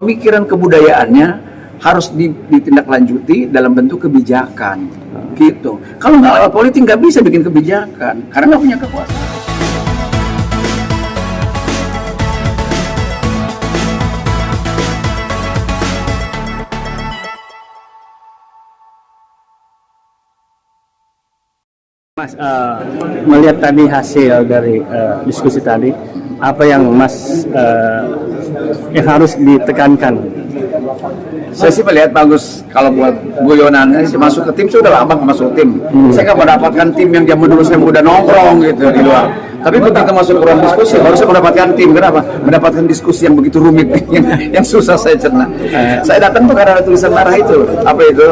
Pemikiran kebudayaannya harus ditindaklanjuti dalam bentuk kebijakan, gitu. Kalau nggak lewat politik nggak bisa bikin kebijakan, karena nggak punya kekuasaan. Mas, melihat tadi hasil dari diskusi tadi, apa yang Mas yang harus ditekankan? Saya sih melihat bagus kalau buat guyonannya sih masuk ke tim, sudah lama nggak masuk tim. Saya nggak mendapatkan tim yang zaman dulu saya muda nongkrong gitu di luar. Tapi begitu masuk ke ruang diskusi, baru saya mendapatkan tim. Kenapa? Mendapatkan diskusi yang begitu rumit, yang susah saya cerna. Saya datang tuh karena ada tulisan marah itu. Apa itu?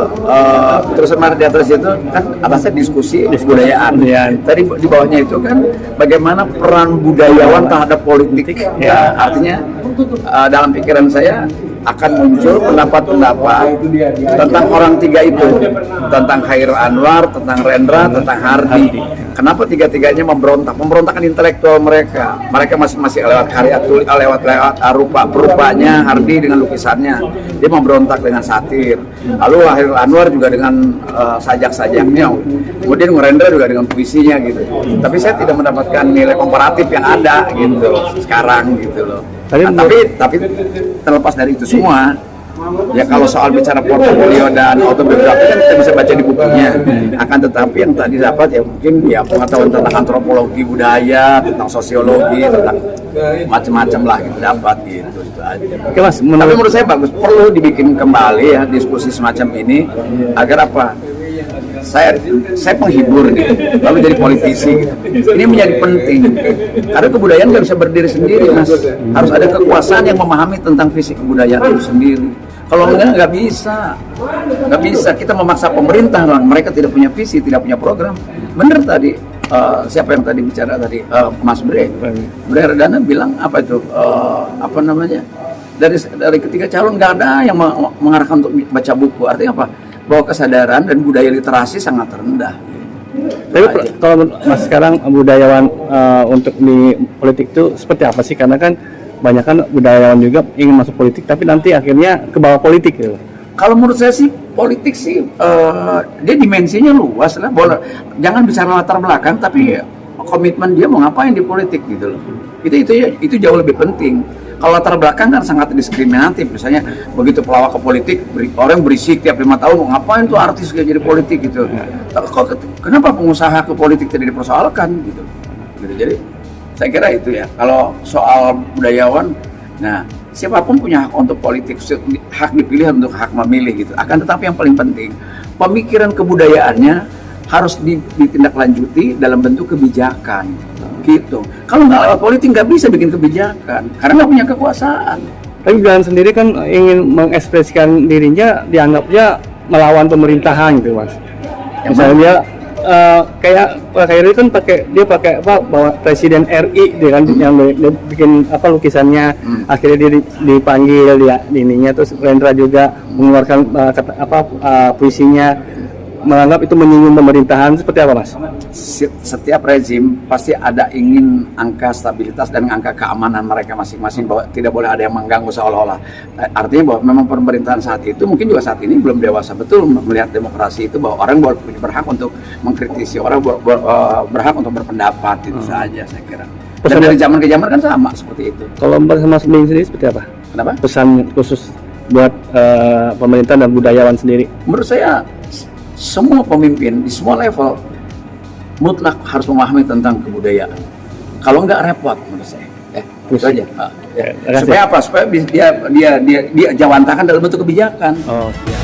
Tulisan marah di atas itu kan atasnya diskusi kebudayaan. Tadi di bawahnya itu kan bagaimana peran budayawan terhadap politik. Ya, artinya dalam pikiran saya akan muncul pendapat-pendapat tentang orang tiga itu, tentang Khairil Anwar, tentang Rendra, tentang Hardi. Kenapa tiga-tiganya memberontak? Memberontakkan intelektual mereka. Mereka masing-masing lewat karya tulis, lewat rupanya Hardi dengan lukisannya. Dia memberontak dengan satir. Lalu Khairil Anwar juga dengan sajak-sajaknya. Kemudian Rendra juga dengan puisinya gitu. Tapi saya tidak mendapatkan nilai komparatif yang ada gitu sekarang gitu loh. Tapi terlepas dari itu semua, ya kalau soal bicara portofolio dan autobiografi kan kita bisa baca di bukunya. Akan tetapi yang tadi dapat ya mungkin ya pengetahuan tentang antropologi budaya, tentang sosiologi, tentang macam-macam lah gitu dapat gitu itu aja. Oke, Mas, tapi menurut saya bagus, perlu dibikin kembali ya diskusi semacam ini agar apa? Saya penghibur nih, lalu jadi politisi gitu. Ini menjadi penting karena kebudayaan nggak bisa berdiri sendiri, Mas. Harus ada kekuasaan yang memahami tentang visi kebudayaan itu sendiri. Kalau enggak nggak bisa kita memaksa pemerintah, mereka tidak punya visi, tidak punya program. Bener tadi siapa yang tadi bicara tadi, Mas Bre Herdana bilang apa itu apa namanya, dari ketiga calon nggak ada yang mengarahkan untuk baca buku. Artinya apa? Bahwa kesadaran dan budaya literasi sangat rendah. Tapi kalau Mas sekarang budayawan untuk di politik itu seperti apa sih? Karena kan banyak kan budayawan juga ingin masuk politik, tapi nanti akhirnya ke bawah politik gitu. Kalau menurut saya sih politik sih dia dimensinya luas lah. Jangan bicara latar belakang, tapi komitmen dia mau ngapain di politik gitu loh. Itu jauh lebih penting. Kalau latar belakang kan sangat diskriminatif, misalnya begitu pelawak ke politik, orang berisik tiap 5 tahun, ngapain tuh artis gak jadi politik gitu. Kenapa pengusaha ke politik tidak dipersoalkan gitu. Jadi saya kira itu ya. Kalau soal budayawan, nah siapapun punya hak untuk politik, hak dipilih untuk hak memilih gitu. Akan tetapi yang paling penting, pemikiran kebudayaannya harus ditindaklanjuti dalam bentuk kebijakan. Gitu. Kalau nggak lewat politik nggak bisa bikin kebijakan karena nggak punya kekuasaan. Tapi Gibran sendiri kan ingin mengekspresikan dirinya, dianggapnya melawan pemerintahan gitu, Mas. Misalnya dia kayak Pak Khairil kan pakai apa bawa Presiden RI dia kan yang dia bikin apa lukisannya, akhirnya dia dipanggil dia ininya, terus Rendra juga mengeluarkan puisinya, menganggap itu menyinggung pemerintahan. Seperti apa, Mas? Setiap rezim pasti ada ingin angka stabilitas dan angka keamanan mereka masing-masing, bahwa tidak boleh ada yang mengganggu seolah-olah. Artinya bahwa memang pemerintahan saat itu mungkin juga saat ini belum dewasa betul melihat demokrasi itu, bahwa orang berhak untuk mengkritisi, orang berhak untuk berpendapat, itu saja saya kira. Dan dari zaman ke zaman kan sama seperti itu. Kalau Mas Bing sendiri seperti apa? Kenapa? Pesan khusus buat pemerintah dan budayawan sendiri? Menurut saya semua pemimpin di semua level mutlak harus memahami tentang kebudayaan. Kalau enggak repot menurut saya. Itu aja. Supaya apa? Supaya dia jawantakan dalam bentuk kebijakan. Oh, ya.